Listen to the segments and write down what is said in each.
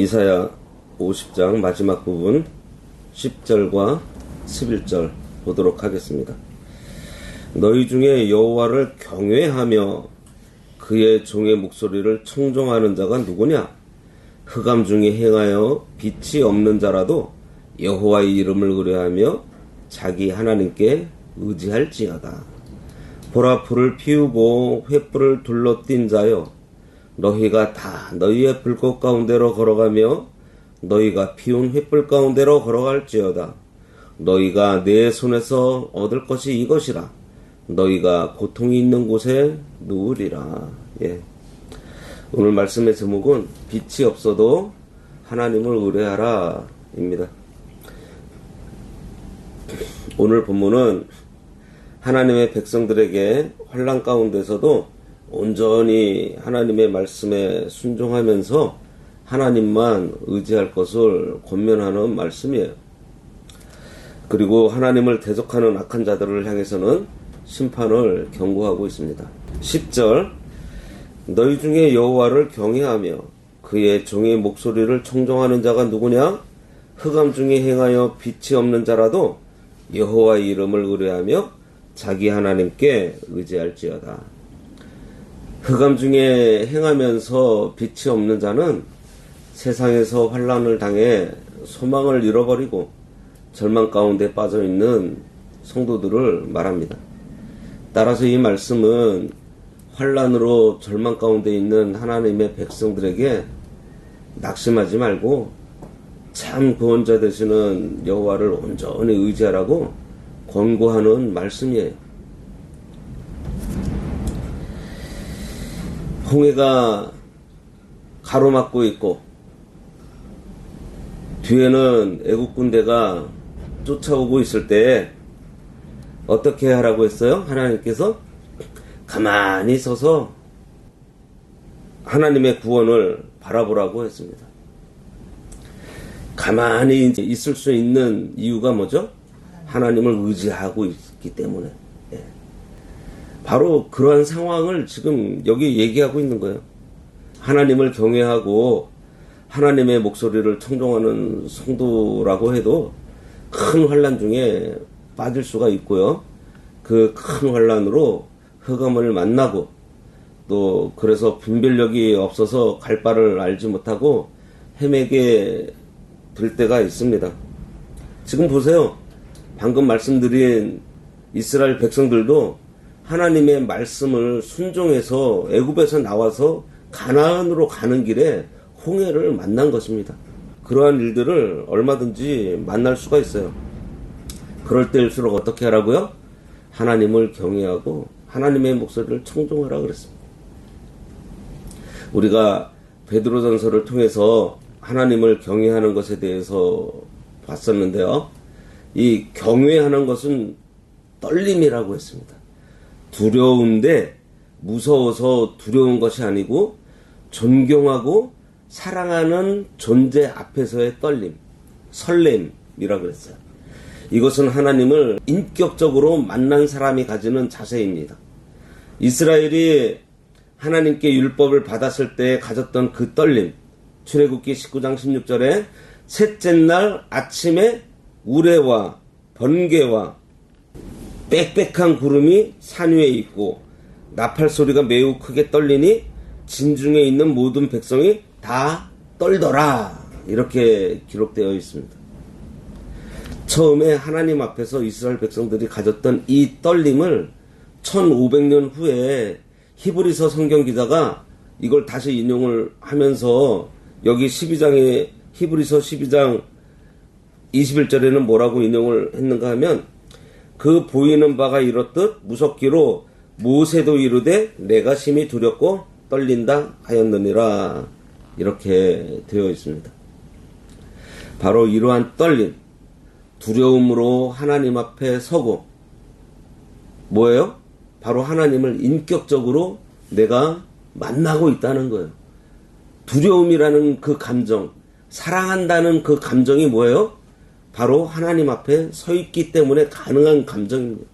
이사야 50장 마지막 부분 10절과 11절 보도록 하겠습니다. 너희 중에 여호와를 경외하며 그의 종의 목소리를 청종하는 자가 누구냐? 흑암 중에 행하여 빛이 없는 자라도 여호와의 이름을 의뢰하며 자기 하나님께 의지할지어다. 보라, 불을 피우고 횃불을 둘러띈 자여, 너희가 다 너희의 불꽃 가운데로 걸어가며 너희가 피운 횃불 가운데로 걸어갈지어다. 너희가 내 손에서 얻을 것이 이것이라. 너희가 고통이 있는 곳에 누우리라. 오늘 말씀의 제목은 빛이 없어도 하나님을 의뢰하라 입니다. 오늘 본문은 하나님의 백성들에게 환난 가운데서도 온전히 하나님의 말씀에 순종하면서 하나님만 의지할 것을 권면하는 말씀이에요. 그리고 하나님을 대적하는 악한 자들을 향해서는 심판을 경고하고 있습니다. 10절, 너희 중에 여호와를 경외하며 그의 종의 목소리를 청종하는 자가 누구냐? 흑암 중에 행하여 빛이 없는 자라도 여호와의 이름을 의뢰하며 자기 하나님께 의지할지어다. 흑암 중에 행하면서 빛이 없는 자는 세상에서 환난을 당해 소망을 잃어버리고 절망 가운데 빠져있는 성도들을 말합니다. 따라서 이 말씀은 환난으로 절망 가운데 있는 하나님의 백성들에게 낙심하지 말고 참 구원자 되시는 여호와를 온전히 의지하라고 권고하는 말씀이에요. 홍해가 가로막고 있고 뒤에는 애국 군대가 쫓아오고 있을 때 어떻게 하라고 했어요? 하나님께서 가만히 서서 하나님의 구원을 바라보라고 했습니다. 가만히 있을 수 있는 이유가 뭐죠? 하나님을 의지하고 있기 때문에. 바로 그러한 상황을 지금 여기 얘기하고 있는 거예요. 하나님을 경외하고 하나님의 목소리를 청종하는 성도라고 해도 큰 환난 중에 빠질 수가 있고요. 그 큰 환난으로 흑암을 만나고 또 그래서 분별력이 없어서 갈 바를 알지 못하고 헤매게 될 때가 있습니다. 지금 보세요. 방금 말씀드린 이스라엘 백성들도 하나님의 말씀을 순종해서 애굽에서 나와서 가나안으로 가는 길에 홍해를 만난 것입니다. 그러한 일들을 얼마든지 만날 수가 있어요. 그럴 때일수록 어떻게 하라고요? 하나님을 경외하고 하나님의 목소리를 청종하라 그랬습니다. 우리가 베드로전서를 통해서 하나님을 경외하는 것에 대해서 봤었는데요. 이 경외하는 것은 떨림이라고 했습니다. 두려운데 무서워서 두려운 것이 아니고 존경하고 사랑하는 존재 앞에서의 떨림, 설렘이라고 그랬어요. 이것은 하나님을 인격적으로 만난 사람이 가지는 자세입니다. 이스라엘이 하나님께 율법을 받았을 때 가졌던 그 떨림, 출애굽기 19장 16절에 셋째 날 아침에 우레와 번개와 빽빽한 구름이 산 위에 있고 나팔 소리가 매우 크게 떨리니 진중에 있는 모든 백성이 다 떨더라. 이렇게 기록되어 있습니다. 처음에 하나님 앞에서 이스라엘 백성들이 가졌던 이 떨림을 1500년 후에 히브리서 성경 기자가 이걸 다시 인용을 하면서 여기 12장에 히브리서 12장 21절에는 뭐라고 인용을 했는가 하면 그 보이는 바가 이렇듯 무섭기로 모세도 이르되 내가 심히 두렵고 떨린다 하였느니라. 이렇게 되어 있습니다. 바로 이러한 떨림, 두려움으로 하나님 앞에 서고 뭐예요? 바로 하나님을 인격적으로 내가 만나고 있다는 거예요. 두려움이라는 그 감정, 사랑한다는 그 감정이 뭐예요? 바로 하나님 앞에 서 있기 때문에 가능한 감정입니다.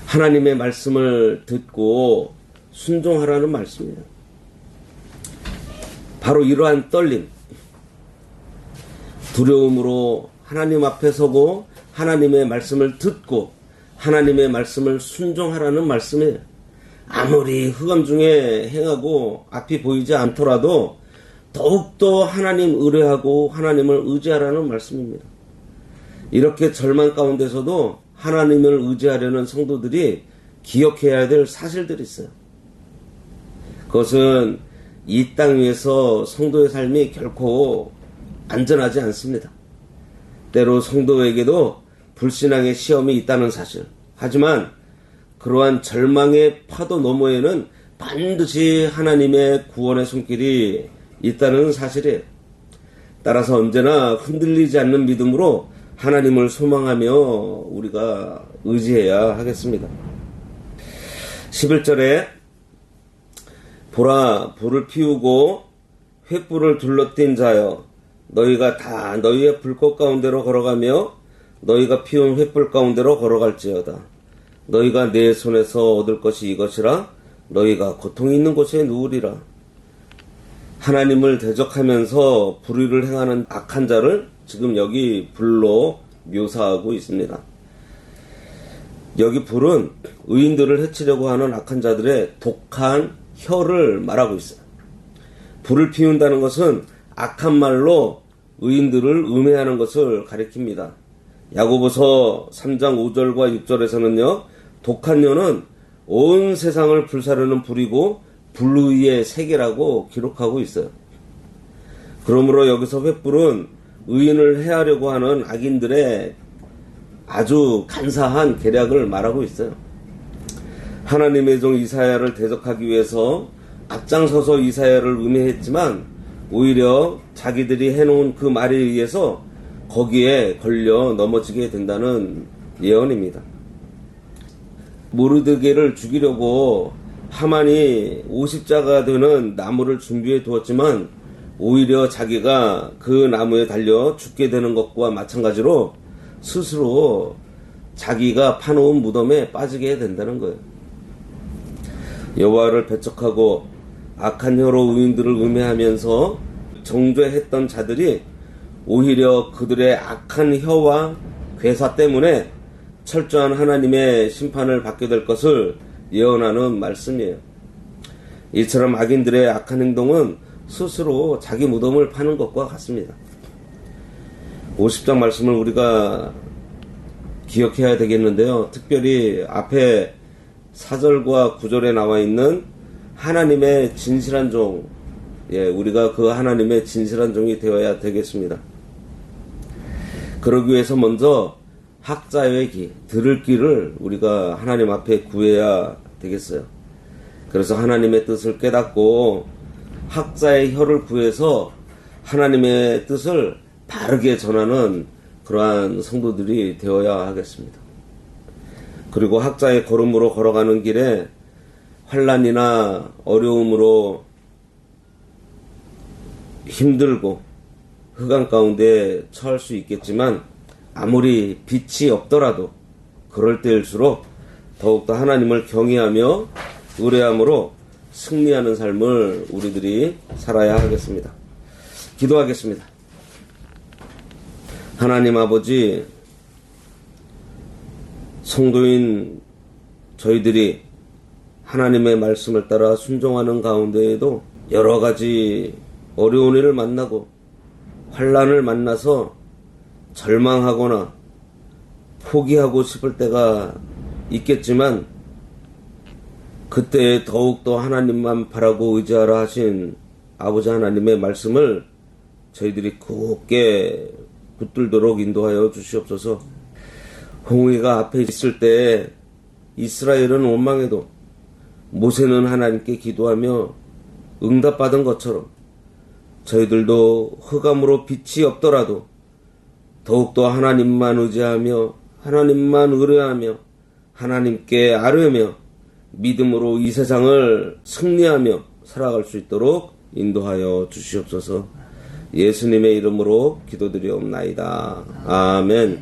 하나님의 말씀을 듣고 순종하라는 말씀이에요. 바로 이러한 떨림, 두려움으로 하나님 앞에 서고 하나님의 말씀을 듣고 하나님의 말씀을 순종하라는 말씀이에요. 아무리 흑암 중에 행하고 앞이 보이지 않더라도 더욱더 하나님 의뢰하고 하나님을 의지하라는 말씀입니다. 이렇게 절망 가운데서도 하나님을 의지하려는 성도들이 기억해야 될 사실들이 있어요. 그것은 이 땅 위에서 성도의 삶이 결코 안전하지 않습니다. 때로 성도에게도 불신앙의 시험이 있다는 사실. 하지만 그러한 절망의 파도 너머에는 반드시 하나님의 구원의 손길이 있다는 사실이에요. 따라서 언제나 흔들리지 않는 믿음으로 하나님을 소망하며 우리가 의지해야 하겠습니다. 11절에 보라, 불을 피우고 횃불을 둘러띈 자여, 너희가 다 너희의 불꽃 가운데로 걸어가며 너희가 피운 횃불 가운데로 걸어갈지어다. 너희가 내 손에서 얻을 것이 이것이라. 너희가 고통이 있는 곳에 누우리라. 하나님을 대적하면서 불의를 행하는 악한 자를 지금 여기 불로 묘사하고 있습니다. 여기 불은 의인들을 해치려고 하는 악한 자들의 독한 혀를 말하고 있어요. 불을 피운다는 것은 악한 말로 의인들을 음해하는 것을 가리킵니다. 야고보서 3장 5절과 6절에서는요. 독한 혀는 온 세상을 불사르는 불이고 불의의 세계라고 기록하고 있어요. 그러므로 여기서 횃불은 의인을 해하려고 하는 악인들의 아주 간사한 계략을 말하고 있어요. 하나님의 종 이사야를 대적하기 위해서 앞장서서 이사야를 음해했지만 오히려 자기들이 해놓은 그 말에 의해서 거기에 걸려 넘어지게 된다는 예언입니다. 모르드게를 죽이려고 하만이 50자가 되는 나무를 준비해 두었지만 오히려 자기가 그 나무에 달려 죽게 되는 것과 마찬가지로 스스로 자기가 파놓은 무덤에 빠지게 된다는 거예요. 여호와를 배척하고 악한 혀로 의인들을 음해하면서 정죄했던 자들이 오히려 그들의 악한 혀와 괴사 때문에 철저한 하나님의 심판을 받게 될 것을 예언하는 말씀이에요. 이처럼 악인들의 악한 행동은 스스로 자기 무덤을 파는 것과 같습니다. 50장 말씀을 우리가 기억해야 되겠는데요. 특별히 앞에 4절과 9절에 나와 있는 하나님의 진실한 종, 우리가 그 하나님의 진실한 종이 되어야 되겠습니다. 그러기 위해서 먼저 학자의 귀, 들을 귀를 우리가 하나님 앞에 구해야 되겠어요. 그래서 하나님의 뜻을 깨닫고 학자의 혀를 구해서 하나님의 뜻을 바르게 전하는 그러한 성도들이 되어야 하겠습니다. 그리고 학자의 걸음으로 걸어가는 길에 환난이나 어려움으로 힘들고 흑암 가운데 처할 수 있겠지만 아무리 빛이 없더라도 그럴 때일수록 더욱더 하나님을 경외하며 의뢰함으로 승리하는 삶을 우리들이 살아야 하겠습니다. 기도하겠습니다. 하나님 아버지, 성도인 저희들이 하나님의 말씀을 따라 순종하는 가운데에도 여러 가지 어려운 일을 만나고 환난을 만나서 절망하거나 포기하고 싶을 때가 있겠지만 그때 더욱더 하나님만 바라고 의지하라 하신 아버지 하나님의 말씀을 저희들이 굳게 붙들도록 인도하여 주시옵소서. 홍해가 앞에 있을 때 이스라엘은 원망해도 모세는 하나님께 기도하며 응답받은 것처럼 저희들도 흑암으로 빛이 없더라도 더욱더 하나님만 의지하며 하나님만 의뢰하며 하나님께 아뢰며 믿음으로 이 세상을 승리하며 살아갈 수 있도록 인도하여 주시옵소서. 예수님의 이름으로 기도드리옵나이다. 아멘.